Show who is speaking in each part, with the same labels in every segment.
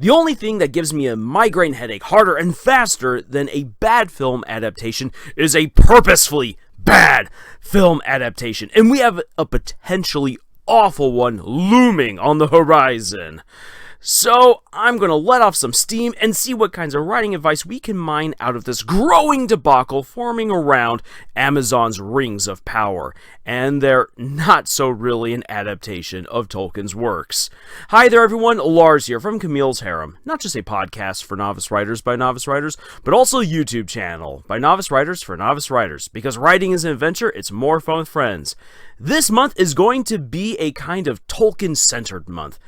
Speaker 1: The only thing that gives me a migraine headache harder and faster than a bad film adaptation is a purposefully bad film adaptation, and we have a potentially awful one looming on the horizon. So I'm going to let off some steam and see what kinds of writing advice we can mine out of this growing debacle forming around Amazon's Rings of Power, and they're not so really an adaptation of Tolkien's works. Hi there everyone, Lars here from Camille's Harem, not just a podcast for novice writers by novice writers, but also a YouTube channel by novice writers for novice writers, because writing is an adventure, it's more fun with friends. This month is going to be a kind of Tolkien-centered month.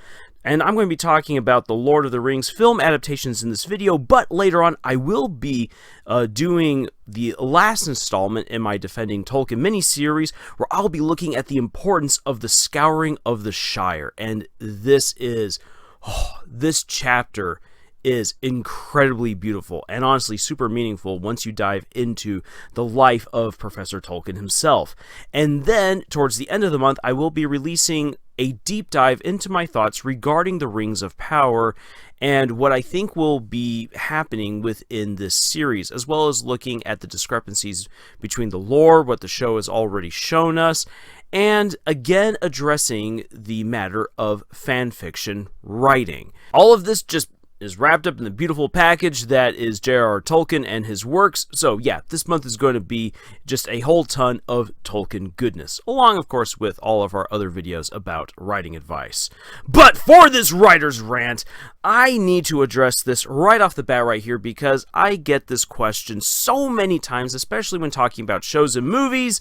Speaker 1: And I'm going to be talking about the Lord of the Rings film adaptations in this video, but later on I will be doing the last installment in my Defending Tolkien mini-series, where I'll be looking at the importance of the Scouring of the Shire. And this chapter is incredibly beautiful and honestly super meaningful once you dive into the life of Professor Tolkien himself. And then, towards the end of the month, I will be releasing a deep dive into my thoughts regarding the Rings of Power and what I think will be happening within this series, as well as looking at the discrepancies between the lore, what the show has already shown us, and again addressing the matter of fanfiction writing. All of this just is wrapped up in the beautiful package that is J.R.R. Tolkien and his works. So yeah, this month is going to be just a whole ton of Tolkien goodness, along of course with all of our other videos about writing advice. But for this writer's rant, I need to address this right off the bat right here, because I get this question so many times, especially when talking about shows and movies.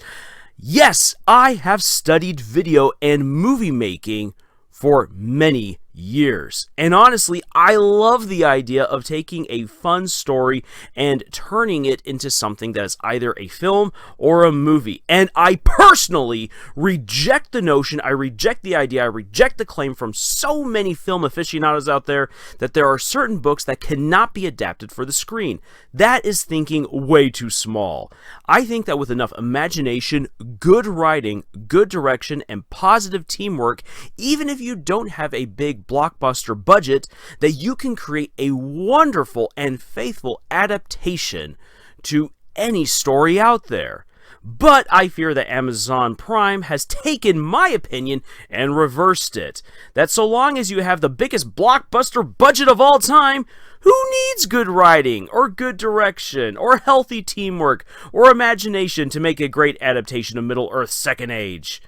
Speaker 1: Yes, I have studied video and movie making for many years. And honestly, I love the idea of taking a fun story and turning it into something that is either a film or a movie. And I personally reject the notion, I reject the idea, I reject the claim from so many film aficionados out there that there are certain books that cannot be adapted for the screen. That is thinking way too small. I think that with enough imagination, good writing, good direction, and positive teamwork, even if you don't have a big blockbuster budget, that you can create a wonderful and faithful adaptation to any story out there. But I fear that Amazon Prime has taken my opinion and reversed it. That so long as you have the biggest blockbuster budget of all time, who needs good writing, or good direction, or healthy teamwork, or imagination to make a great adaptation of Middle-earth's Second Age?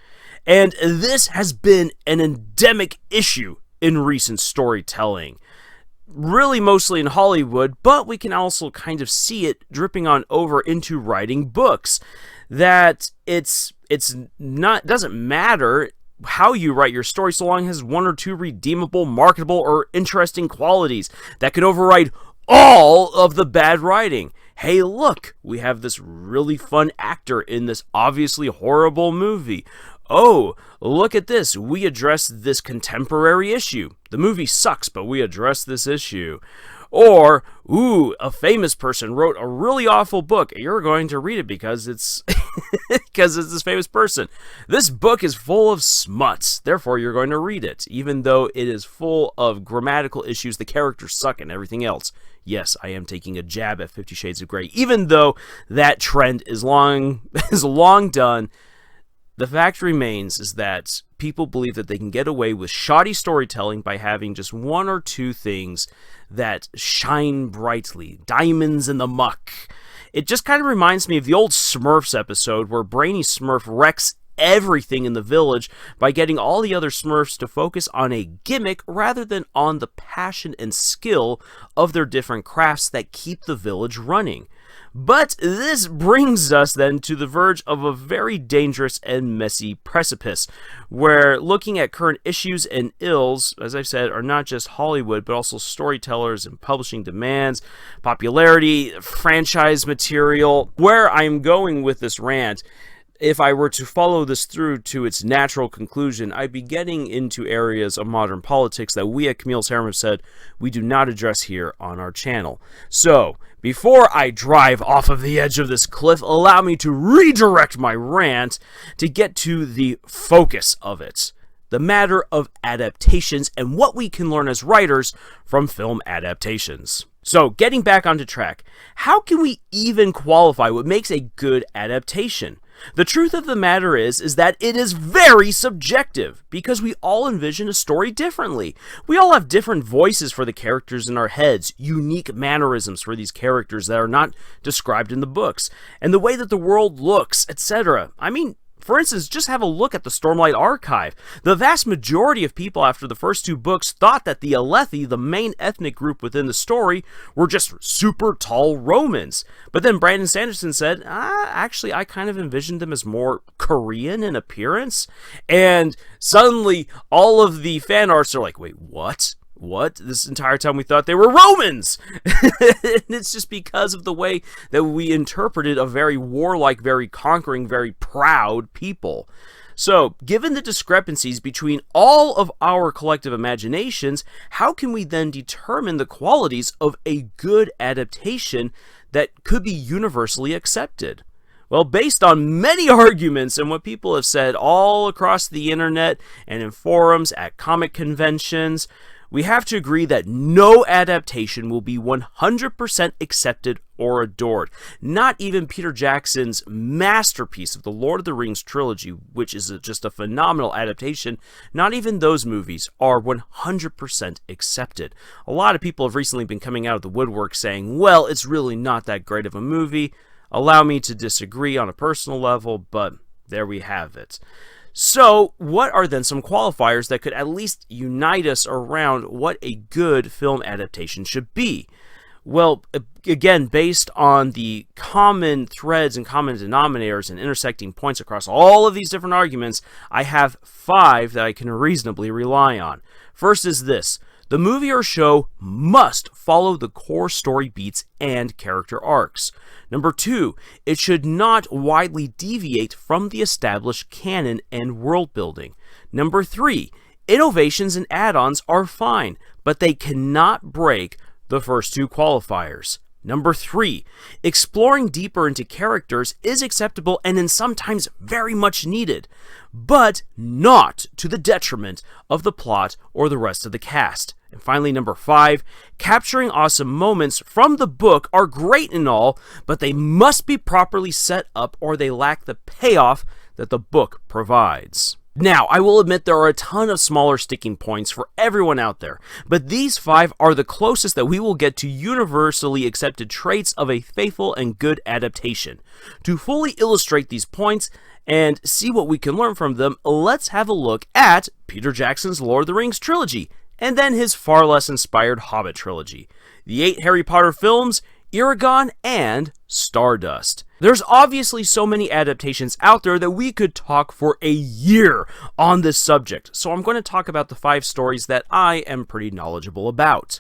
Speaker 1: And this has been an endemic issue in recent storytelling, really mostly in Hollywood, but we can also kind of see it dripping on over into writing books. That doesn't matter how you write your story so long as it has one or two redeemable, marketable, or interesting qualities that can override all of the bad writing. Hey, look, we have this really fun actor in this obviously horrible movie. Oh, look at this, we addressed this contemporary issue. The movie sucks, but we addressed this issue. Or, ooh, a famous person wrote a really awful book. You're going to read it because it's because it's this famous person. This book is full of smuts, therefore you're going to read it, even though it is full of grammatical issues, the characters suck, and everything else. Yes, I am taking a jab at 50 Shades of Grey, even though that trend is long done. The fact remains is that people believe that they can get away with shoddy storytelling by having just one or two things that shine brightly, diamonds in the muck. It just kind of reminds me of the old Smurfs episode where Brainy Smurf wrecks everything in the village by getting all the other Smurfs to focus on a gimmick rather than on the passion and skill of their different crafts that keep the village running. But this brings us then to the verge of a very dangerous and messy precipice, where looking at current issues and ills, as I've said, are not just Hollywood, but also storytellers and publishing demands, popularity, franchise material. Where I'm going with this rant, if I were to follow this through to its natural conclusion, I'd be getting into areas of modern politics that we at Camille's Harem have said we do not address here on our channel. So, before I drive off of the edge of this cliff, allow me to redirect my rant to get to the focus of it. the matter of adaptations and what we can learn as writers from film adaptations. So, getting back onto track, how can we even qualify what makes a good adaptation? The truth of the matter is that it is very subjective, because we all envision a story differently. We all have different voices for the characters in our heads, unique mannerisms for these characters that are not described in the books, and the way that the world looks, etc. For instance, just have a look at the Stormlight Archive. The vast majority of people after the first two books thought that the Alethi, the main ethnic group within the story, were just super tall Romans. But then Brandon Sanderson said, actually, I kind of envisioned them as more Korean in appearance. And suddenly, all of the fan arts are like, wait, what? What? This entire time we thought they were Romans! And it's just because of the way that we interpreted a very warlike, very conquering, very proud people. So, given the discrepancies between all of our collective imaginations, how can we then determine the qualities of a good adaptation that could be universally accepted? Well, based on many arguments and what people have said all across the internet and in forums, at comic conventions, we have to agree that no adaptation will be 100% accepted or adored. Not even Peter Jackson's masterpiece of the Lord of the Rings trilogy, which is just a phenomenal adaptation, not even those movies are 100% accepted. A lot of people have recently been coming out of the woodwork saying, well, it's really not that great of a movie. Allow me to disagree on a personal level, but there we have it. So, what are then some qualifiers that could at least unite us around what a good film adaptation should be? Well, again, based on the common threads and common denominators and intersecting points across all of these different arguments, I have 5 that I can reasonably rely on. First is this: the movie or show must follow the core story beats and character arcs. Number 2, it should not widely deviate from the established canon and world building. Number 3, innovations and add-ons are fine, but they cannot break the first 2 qualifiers. Number 3, exploring deeper into characters is acceptable and is sometimes very much needed, but not to the detriment of the plot or the rest of the cast. And finally, number 5, capturing awesome moments from the book are great and all, but they must be properly set up or they lack the payoff that the book provides. Now, I will admit there are a ton of smaller sticking points for everyone out there, but these 5 are the closest that we will get to universally accepted traits of a faithful and good adaptation. To fully illustrate these points and see what we can learn from them, let's have a look at Peter Jackson's Lord of the Rings trilogy, and then his far less inspired Hobbit trilogy, the 8 Harry Potter films, Eragon, and Stardust. There's obviously so many adaptations out there that we could talk for a year on this subject, so I'm going to talk about the 5 stories that I am pretty knowledgeable about.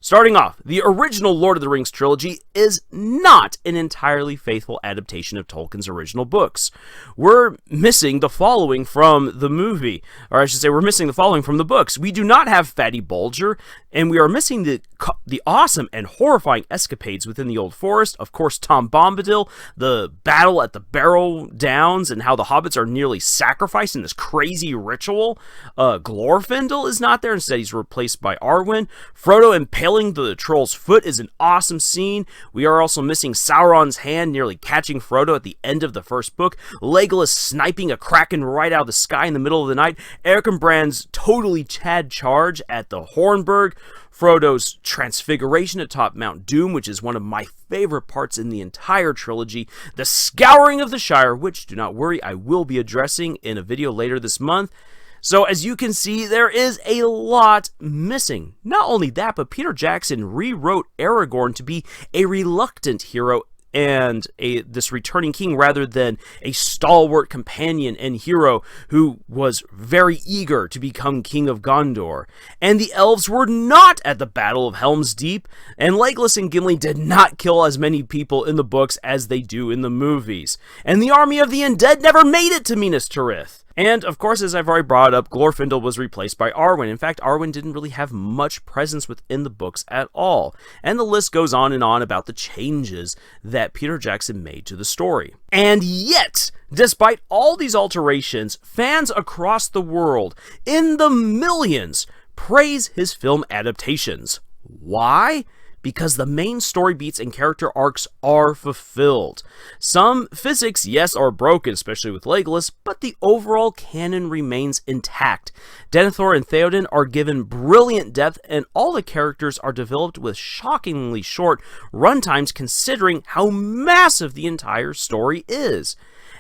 Speaker 1: Starting off, the original Lord of the Rings trilogy is not an entirely faithful adaptation of Tolkien's original books. We're missing the following from the movie, or I should say we're missing the following from the books. We do not have Fatty Bulger, and we are missing the awesome and horrifying escapades within the Old Forest. Of course, Tom Bombadil, the battle at the Barrow Downs, and how the hobbits are nearly sacrificed in this crazy ritual. Glorfindel is not there. Instead, he's replaced by Arwen. Frodo impaling the troll's foot is an awesome scene. We are also missing Sauron's hand nearly catching Frodo at the end of the first book. Legolas sniping a kraken right out of the sky in the middle of the night. Erkenbrand's totally Chad charge at the Hornburg. Frodo's transfiguration atop Mount Doom, which is one of my favorite parts in the entire trilogy. The Scouring of the Shire, which, do not worry, I will be addressing in a video later this month. So as you can see, there is a lot missing. Not only that, but Peter Jackson rewrote Aragorn to be a reluctant hero and this returning king rather than a stalwart companion and hero who was very eager to become king of Gondor. And the elves were not at the Battle of Helm's Deep, and Legolas and Gimli did not kill as many people in the books as they do in the movies. And the army of the undead never made it to Minas Tirith. And, of course, as I've already brought up, Glorfindel was replaced by Arwen. In fact, Arwen didn't really have much presence within the books at all. And the list goes on and on about the changes that Peter Jackson made to the story. And yet, despite all these alterations, fans across the world, in the millions, praise his film adaptations. Why? Because the main story beats and character arcs are fulfilled. Some physics, yes, are broken, especially with Legolas, but the overall canon remains intact. Denethor and Theoden are given brilliant depth, and all the characters are developed with shockingly short runtimes considering how massive the entire story is.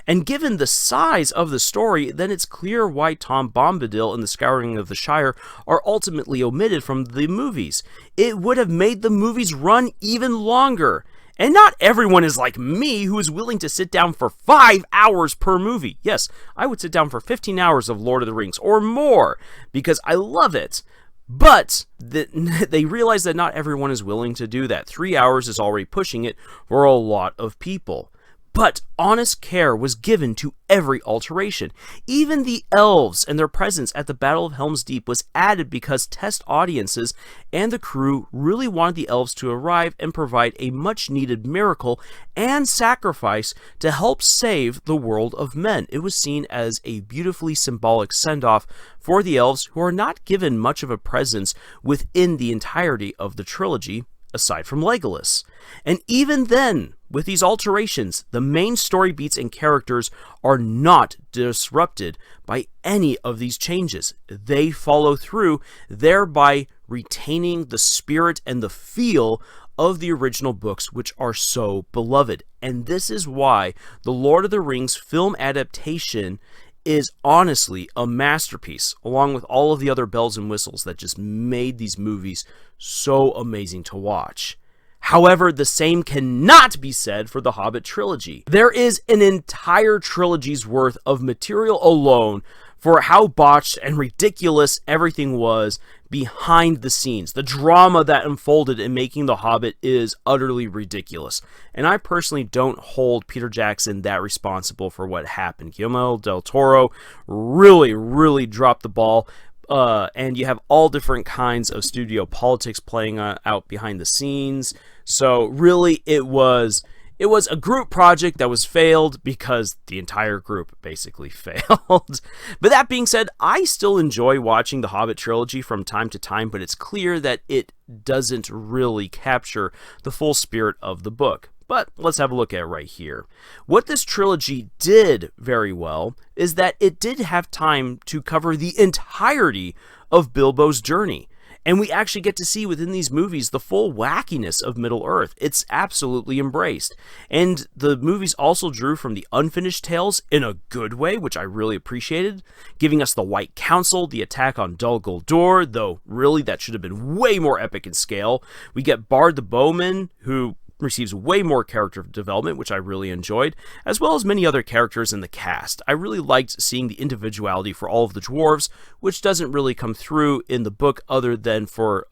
Speaker 1: And given the size of the story, then it's clear why Tom Bombadil and the Scouring of the Shire are ultimately omitted from the movies. It would have made the movies run even longer. And not everyone is like me, who is willing to sit down for 5 hours per movie. Yes, I would sit down for 15 hours of Lord of the Rings, or more, because I love it. But they realize that not everyone is willing to do that. 3 hours is already pushing it for a lot of people. But honest care was given to every alteration. Even the elves and their presence at the Battle of Helm's Deep was added because test audiences and the crew really wanted the elves to arrive and provide a much-needed miracle and sacrifice to help save the world of men. It was seen as a beautifully symbolic send-off for the elves, who are not given much of a presence within the entirety of the trilogy, aside from Legolas. And even then, with these alterations, the main story beats and characters are not disrupted by any of these changes. They follow through, thereby retaining the spirit and the feel of the original books, which are so beloved. And this is why the Lord of the Rings film adaptation is honestly a masterpiece, along with all of the other bells and whistles that just made these movies so amazing to watch. However, the same cannot be said for the Hobbit Trilogy. There is an entire trilogy's worth of material alone for how botched and ridiculous everything was behind the scenes. The drama that unfolded in making The Hobbit is utterly ridiculous. And I personally don't hold Peter Jackson that responsible for what happened. Guillermo del Toro really dropped the ball. And you have all different kinds of studio politics playing out behind the scenes. So really, it was a group project that was failed because the entire group basically failed. But that being said, I still enjoy watching the Hobbit Trilogy from time to time, but it's clear that it doesn't really capture the full spirit of the book. But let's have a look at it right here. What this trilogy did very well is that it did have time to cover the entirety of Bilbo's journey. And we actually get to see within these movies the full wackiness of Middle-earth. It's absolutely embraced. And the movies also drew from the unfinished tales in a good way, which I really appreciated, giving us the White Council, the attack on Dol Guldur, though really that should have been way more epic in scale. We get Bard the Bowman, who receives way more character development, which I really enjoyed, as well as many other characters in the cast. I really liked seeing the individuality for all of the dwarves, which doesn't really come through in the book other than for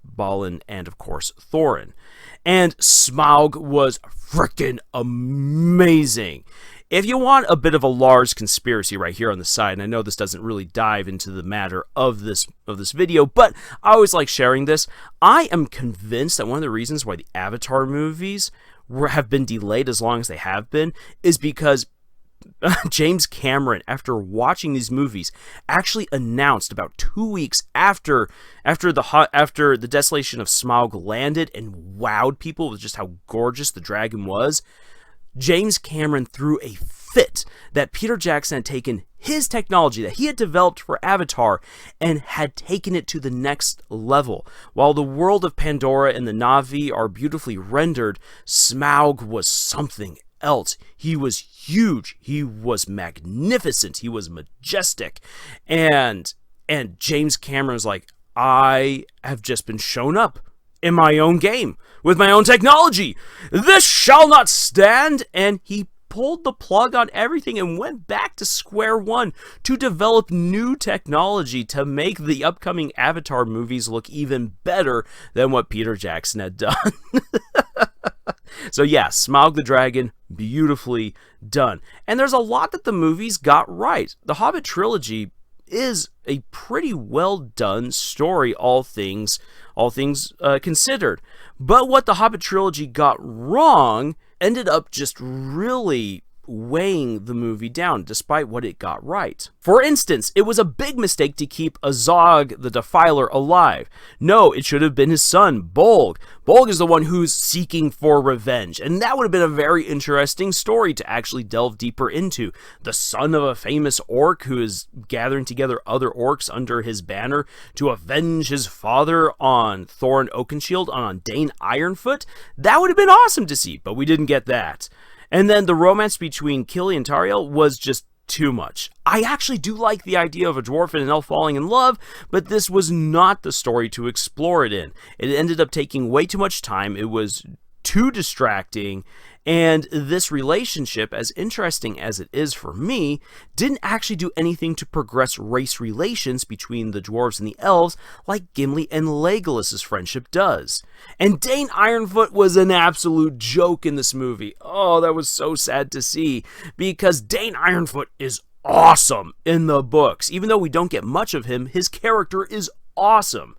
Speaker 1: Balin and, of course, Thorin. And Smaug was freaking amazing. If you want a bit of a Lars conspiracy right here on the side, and I know this doesn't really dive into the matter of this video, but I always like sharing this, I am convinced that one of the reasons why the Avatar movies have been delayed as long as they have been is because James Cameron, after watching these movies, actually announced about 2 weeks after the Desolation of Smaug landed and wowed people with just how gorgeous the dragon was. James Cameron threw a fit that Peter Jackson had taken his technology that he had developed for Avatar and had taken it to the next level. While the world of Pandora and the Na'vi are beautifully rendered, Smaug was something else. He was huge. He was magnificent. He was majestic. And James Cameron was like, I have just been shown up in my own game with my own technology. This shall not stand. And he pulled the plug on everything and went back to square one to develop new technology to make the upcoming Avatar movies look even better than what Peter Jackson had done. So yeah, Smaug the Dragon, beautifully done. And there's a lot that the movies got right. The Hobbit Trilogy is a pretty well done story, all things considered. But what the Hobbit Trilogy got wrong ended up just really weighing the movie down, despite what it got right. For instance, it was a big mistake to keep Azog the Defiler alive. No, it should have been his son, Bolg. Bolg is the one who's seeking for revenge, and that would have been a very interesting story to actually delve deeper into. The son of a famous orc who is gathering together other orcs under his banner to avenge his father on Thorin Oakenshield and on Dane Ironfoot. That would have been awesome to see, but we didn't get that. And then the romance between Killy and Tariel was just too much. I actually do like the idea of a dwarf and an elf falling in love, but this was not the story to explore it in. It ended up taking way too much time. It was too distracting, and this relationship, as interesting as it is for me, didn't actually do anything to progress race relations between the dwarves and the elves like Gimli and Legolas's friendship does. And Dane Ironfoot was an absolute joke in this movie. Oh, that was so sad to see, because Dane Ironfoot is awesome in the books. Even though we don't get much of him, his character is awesome.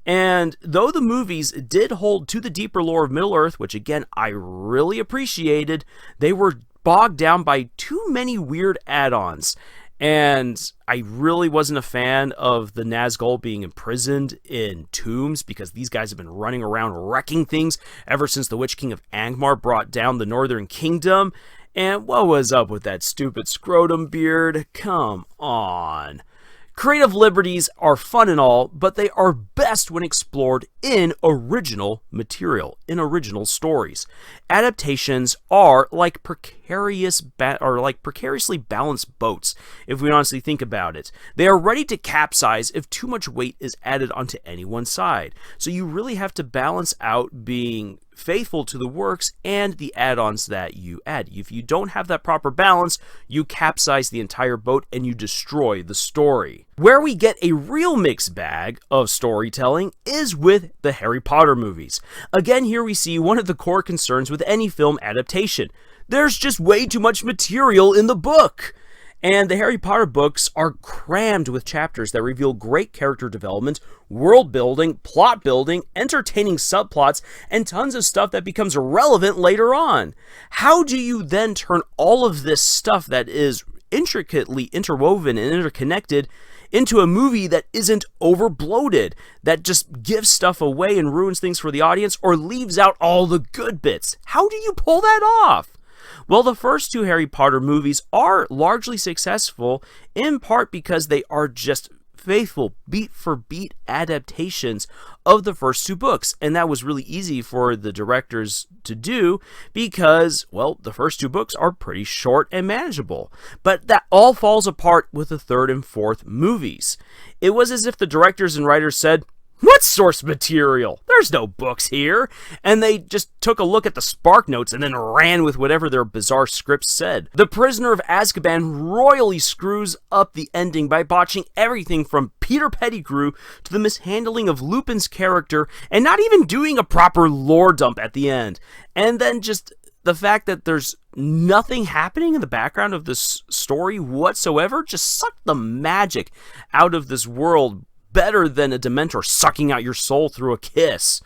Speaker 1: And though the movies did hold to the deeper lore of Middle-earth, which again I really appreciated, they were bogged down by too many weird add-ons. And I really wasn't a fan of the Nazgul being imprisoned in tombs, because these guys have been running around wrecking things ever since the Witch King of Angmar brought down the Northern Kingdom. And what was up with that stupid scrotum beard? Come on. Creative liberties are fun and all, but they are best when explored in original material, in original stories. Adaptations are like precariously balanced boats, if we honestly think about it. They are ready to capsize if too much weight is added onto any one side. So you really have to balance out being faithful to the works and the add-ons that you add. If you don't have that proper balance, you capsize the entire boat and you destroy the story. Where we get a real mixed bag of storytelling is with the Harry Potter movies. Again, here we see one of the core concerns with any film adaptation. There's just way too much material in the book. And the Harry Potter books are crammed with chapters that reveal great character development, world building, plot building, entertaining subplots, and tons of stuff that becomes relevant later on. How do you then turn all of this stuff that is intricately interwoven and interconnected into a movie that isn't over-bloated, that just gives stuff away and ruins things for the audience, or leaves out all the good bits? How do you pull that off? Well, the first two Harry Potter movies are largely successful, in part because they are just faithful, beat-for-beat adaptations of the first two books. And that was really easy for the directors to do because, well, the first two books are pretty short and manageable. But that all falls apart with the third and fourth movies. It was as if the directors and writers said, "What source material? There's no books here." And they just took a look at the spark notes and then ran with whatever their bizarre scripts said. The Prisoner of Azkaban royally screws up the ending by botching everything from Peter Pettigrew to the mishandling of Lupin's character and not even doing a proper lore dump at the end. And then just the fact that there's nothing happening in the background of this story whatsoever just sucked the magic out of this world better than a Dementor sucking out your soul through a kiss.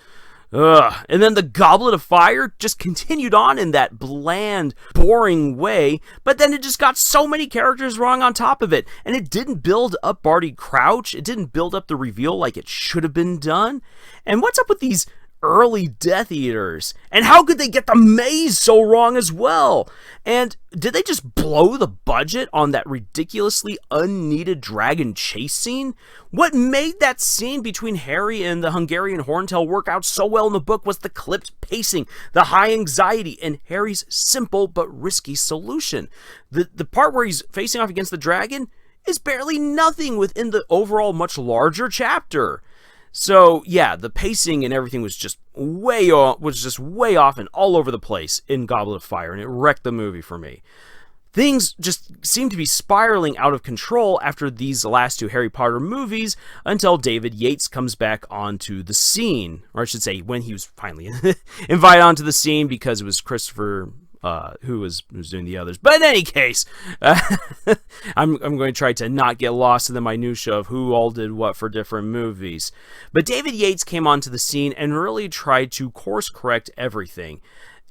Speaker 1: Ugh. And then the Goblet of Fire just continued on in that bland, boring way, but then it just got so many characters wrong on top of it, and it didn't build up Barty Crouch, it didn't build up the reveal like it should have been done. And what's up with these early Death Eaters? And how could they get the maze so wrong as well? And did they just blow the budget on that ridiculously unneeded dragon chase scene? What made that scene between Harry and the Hungarian Horntail work out so well in the book was the clipped pacing, the high anxiety, and Harry's simple but risky solution. The part where he's facing off against the dragon is barely nothing within the overall much larger chapter. So yeah, the pacing and everything was just way off and all over the place in Goblet of Fire, and it wrecked the movie for me. Things just seem to be spiraling out of control after these last 2 Harry Potter movies until David Yates comes back onto the scene. Or I should say, when he was finally invited onto the scene, because it was Christopher who was doing the others. But in any case, I'm going to try to not get lost in the minutia of who all did what for different movies. But David Yates came onto the scene and really tried to course correct everything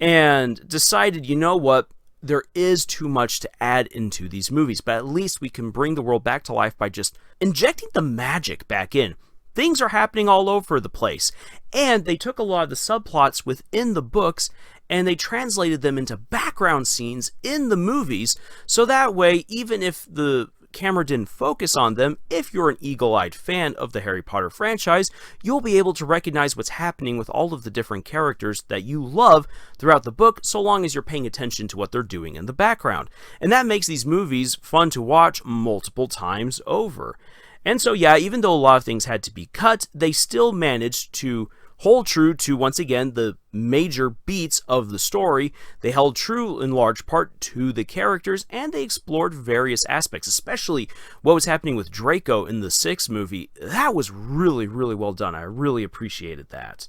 Speaker 1: and decided, you know what? There is too much to add into these movies, but at least we can bring the world back to life by just injecting the magic back in. Things are happening all over the place, and they took a lot of the subplots within the books and they translated them into background scenes in the movies, so that way, even if the camera didn't focus on them, if you're an eagle-eyed fan of the Harry Potter franchise, you'll be able to recognize what's happening with all of the different characters that you love throughout the book, so long as you're paying attention to what they're doing in the background. And that makes these movies fun to watch multiple times over. And so yeah, even though a lot of things had to be cut, they still managed to hold true to, once again, the major beats of the story. They held true in large part to the characters, and they explored various aspects, especially what was happening with Draco in the 6th movie. That was really, really well done. I really appreciated that.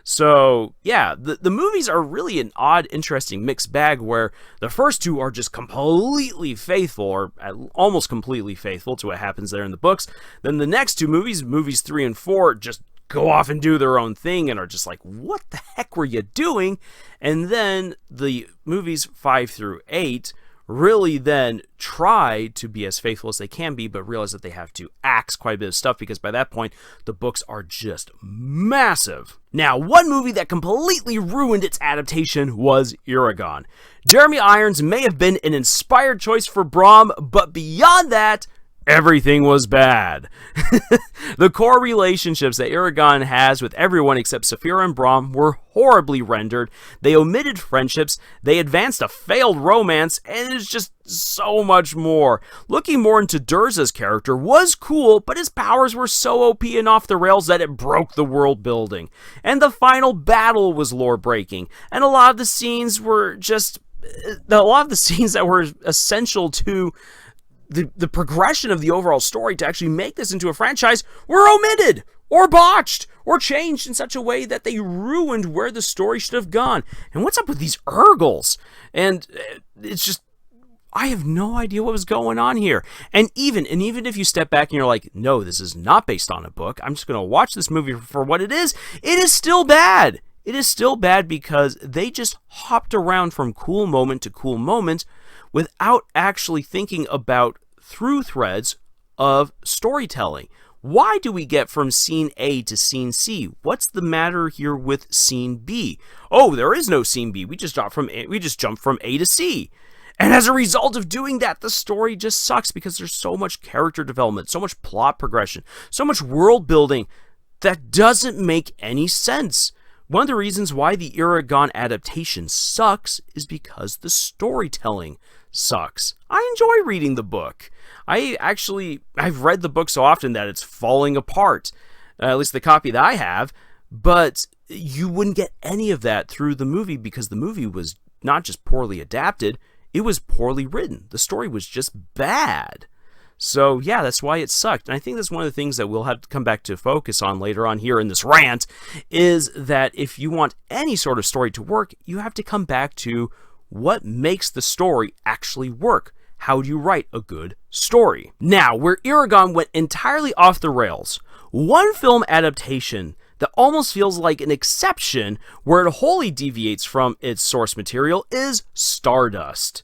Speaker 1: So, yeah, the movies are really an odd, interesting mixed bag where the first 2 are just completely faithful, or almost completely faithful to what happens there in the books. Then the next 2 movies, movies 3 and 4, just go off and do their own thing and are just like, what the heck were you doing? And then the movies 5 through 8 really then try to be as faithful as they can be, but realize that they have to axe quite a bit of stuff, because by that point, the books are just massive. Now, one movie that completely ruined its adaptation was Eragon. Jeremy Irons may have been an inspired choice for Brom, but beyond that, everything was bad. The core relationships that Uragon has with everyone except Saphira and Brom were horribly rendered. They omitted friendships, they advanced a failed romance, and it's just so much more. Looking more into Durza's character was cool, but his powers were so OP and off the rails that it broke the world building. And the final battle was lore breaking, and a lot of the scenes were just... A lot of the scenes that were essential to the progression of the overall story to actually make this into a franchise were omitted, or botched, or changed in such a way that they ruined where the story should have gone. And what's up with these Urgles? And it's just, I have no idea what was going on here. And even if you step back and you're like, no, this is not based on a book, I'm just going to watch this movie for what it is still bad. It is still bad because they just hopped around from cool moment to cool moment without actually thinking about through threads of storytelling. Why do we get from scene A to scene C? What's the matter here with scene B? Oh, there is no scene B. We just jumped from A to C. And as a result of doing that, the story just sucks because there's so much character development, so much plot progression, so much world building that doesn't make any sense. One of the reasons why the Uragon adaptation sucks is because the storytelling sucks. I enjoy reading the book. I've read the book so often that it's falling apart, at least the copy that I have, but you wouldn't get any of that through the movie because the movie was not just poorly adapted, it was poorly written. The story was just bad. So yeah, that's why it sucked. And I think that's one of the things that we'll have to come back to focus on later on here in this rant, is that if you want any sort of story to work, you have to come back to what makes the story actually work. How do you write a good story? Now, where Eragon went entirely off the rails, one film adaptation that almost feels like an exception where it wholly deviates from its source material is Stardust.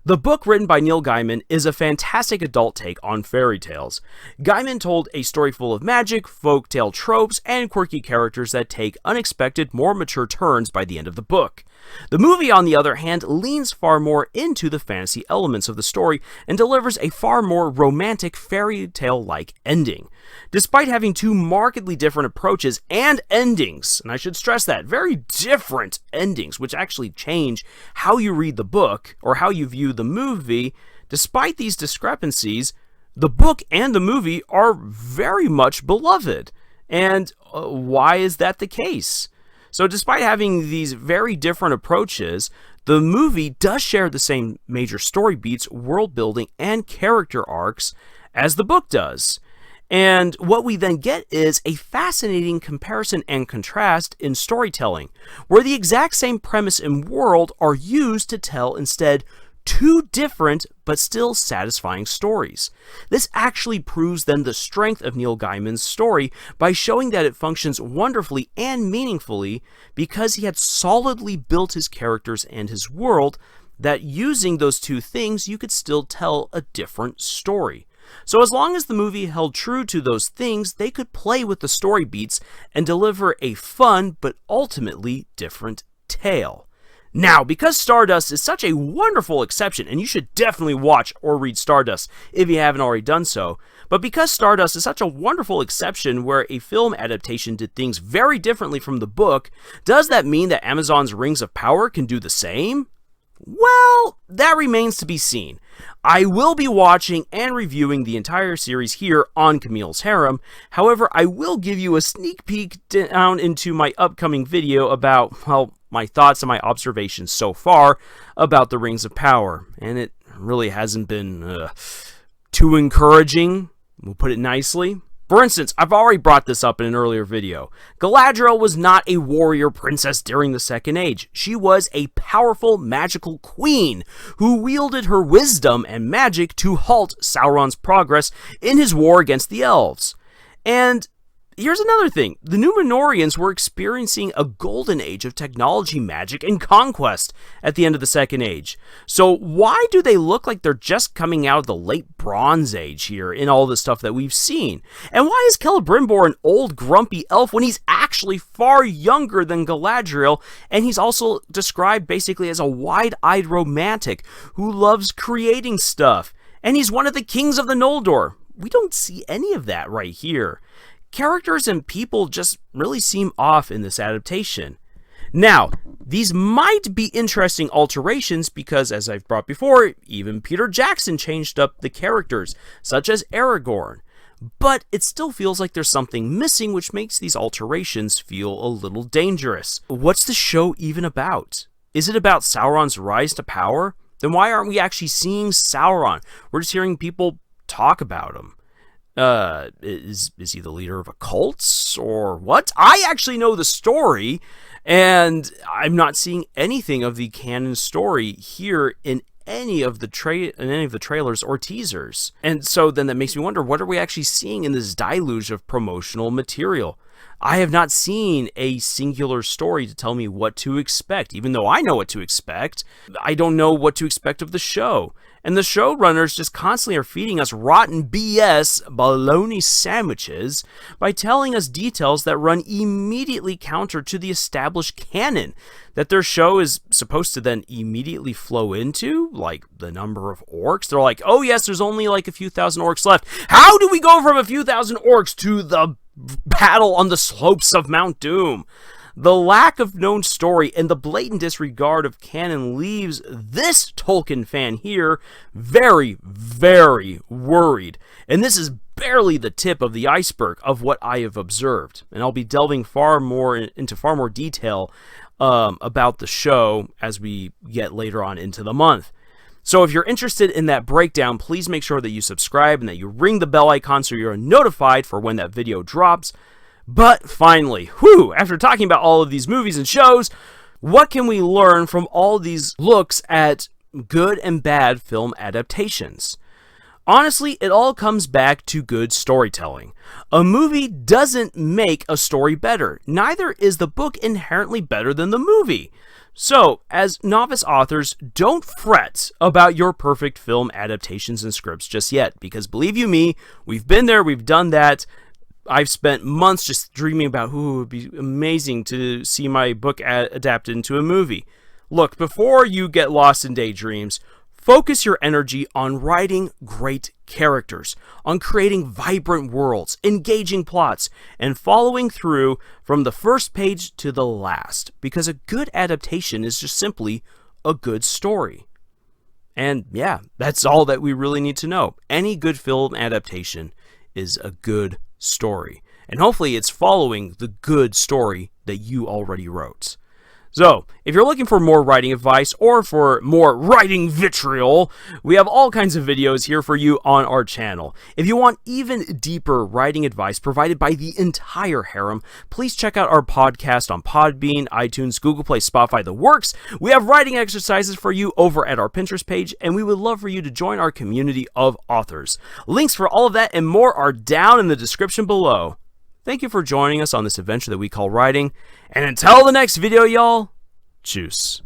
Speaker 1: The book, written by Neil Gaiman, is a fantastic adult take on fairy tales. Gaiman told a story full of magic, folktale tropes, and quirky characters that take unexpected, more mature turns by the end of the book. The movie, on the other hand, leans far more into the fantasy elements of the story and delivers a far more romantic, fairy tale-like ending. Despite having 2 markedly different approaches and endings, and I should stress that, very different endings, which actually change how you read the book or how you view the movie, despite these discrepancies, the book and the movie are very much beloved. And why is that the case? So despite having these very different approaches, The movie does share the same major story beats, world building, and character arcs as the book does. And what we then get is a fascinating comparison and contrast in storytelling, where the exact same premise and world are used to tell instead two different but still satisfying stories. This actually proves then the strength of Neil Gaiman's story by showing that it functions wonderfully and meaningfully because he had solidly built his characters and his world, that using those two things you could still tell a different story. So as long as the movie held true to those things, they could play with the story beats and deliver a fun but ultimately different tale. Now, because Stardust is such a wonderful exception, and you should definitely watch or read Stardust if you haven't already done so, but because Stardust is such a wonderful exception where a film adaptation did things very differently from the book, does that mean that Amazon's Rings of Power can do the same? Well, that remains to be seen. I will be watching and reviewing the entire series here on Camille's Harem. However, I will give you a sneak peek down into my upcoming video about, well, my thoughts and my observations so far about the Rings of Power. And it really hasn't been too encouraging, we'll put it nicely. For instance, I've already brought this up in an earlier video. Galadriel was not a warrior princess during the Second Age. She was a powerful magical queen who wielded her wisdom and magic to halt Sauron's progress in his war against the elves. And here's another thing. The Númenóreans were experiencing a golden age of technology, magic, and conquest at the end of the Second Age. So why do they look like they're just coming out of the late Bronze Age here in all the stuff that we've seen? And why is Celebrimbor an old grumpy elf when he's actually far younger than Galadriel, and he's also described basically as a wide-eyed romantic who loves creating stuff? And he's one of the kings of the Noldor. We don't see any of that right here. Characters and people just really seem off in this adaptation. Now, these might be interesting alterations because, as I've brought before, even Peter Jackson changed up the characters, such as Aragorn. But it still feels like there's something missing, which makes these alterations feel a little dangerous. What's the show even about? Is it about Sauron's rise to power? Then why aren't we actually seeing Sauron? We're just hearing people talk about him. Is he the leader of a cult or what? I actually know the story, and I'm not seeing anything of the canon story here in any of the trailers or teasers. And so then that makes me wonder, what are we actually seeing in this deluge of promotional material? I have not seen a singular story to tell me what to expect. Even though I know what to expect, I don't know what to expect of the show. And the showrunners just constantly are feeding us rotten BS bologna sandwiches by telling us details that run immediately counter to the established canon that their show is supposed to then immediately flow into, like the number of orcs. They're like, oh yes, there's only like a few thousand orcs left. How do we go from a few thousand orcs to the battle on the slopes of Mount Doom? The lack of known story and the blatant disregard of canon leaves this Tolkien fan here very, very worried. And this is barely the tip of the iceberg of what I have observed. And I'll be delving into far more detail about the show as we get later on into the month. So if you're interested in that breakdown, please make sure that you subscribe and that you ring the bell icon so you're notified for when that video drops. But finally, after talking about all of these movies and shows, what can we learn from all these looks at good and bad film adaptations? Honestly, it all comes back to good storytelling. A movie doesn't make a story better. Neither is the book inherently better than the movie. So, as novice authors, don't fret about your perfect film adaptations and scripts just yet, because believe you me, we've been there, we've done that. I've spent months just dreaming about who would be amazing to see my book adapted into a movie. Look, before you get lost in daydreams, focus your energy on writing great characters, on creating vibrant worlds, engaging plots, and following through from the first page to the last, because a good adaptation is just simply a good story. And yeah, that's all that we really need to know. Any good film adaptation is a good story, and hopefully it's following the good story that you already wrote. So, if you're looking for more writing advice or for more writing vitriol, we have all kinds of videos here for you on our channel. If you want even deeper writing advice provided by the entire harem, please check out our podcast on Podbean, iTunes, Google Play, Spotify, the works. We have writing exercises for you over at our Pinterest page, and we would love for you to join our community of authors. Links for all of that and more are down in the description below. Thank you for joining us on this adventure that we call writing, and until the next video, y'all, tschüss.